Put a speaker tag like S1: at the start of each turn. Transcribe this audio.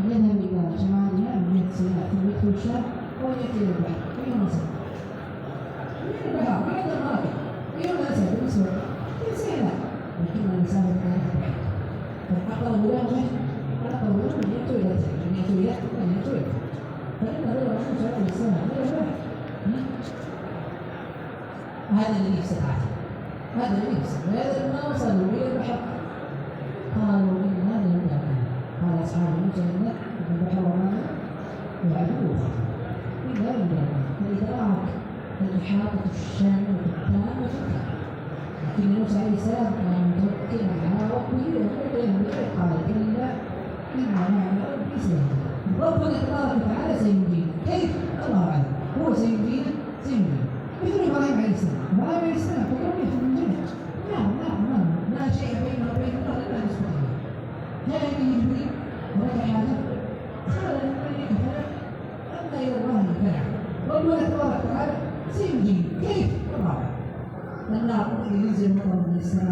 S1: يذهب إلى شمالها من السيناء ثم يدخل الشام ويأتي إلى البحر أيهما أسهل؟ البحر هذا المراكب أيهما أسهل بالنسبة للسيناء لكن الإنسان كان فالأقرب له أن يأتوا إلى البحر أن يأتوا إلى فإن هذا الرسول صلى الله عليه وسلم هذا الذي يفسد هذا الذي يفسد وهذا ما وصلوا إلى البحر قالوا إن هذا المكان قال أصحاب موسى إن البحر وماذا يعدوه إلا فإذا رأك الإحاطة الشاملة التامة لكن موسى عليه السلام كان متوكلا على ربه قال كلا إن معي ربي سيهدين ربنا تبارك وتعالى سيهدينا كيف؟ الله أعلم هو سيهدينا مثل إبراهيم عليه السلام قال ربي يخرج من الجنة لا شيء بينه وبين الله إلا نسبة جاء به جبريل ولك حاجة قال لبيك فلا أما إلى الله الفرع ربنا تبارك وتعالى سيهدينا كيف؟ الله أعلم النار ينزل مطر من السماء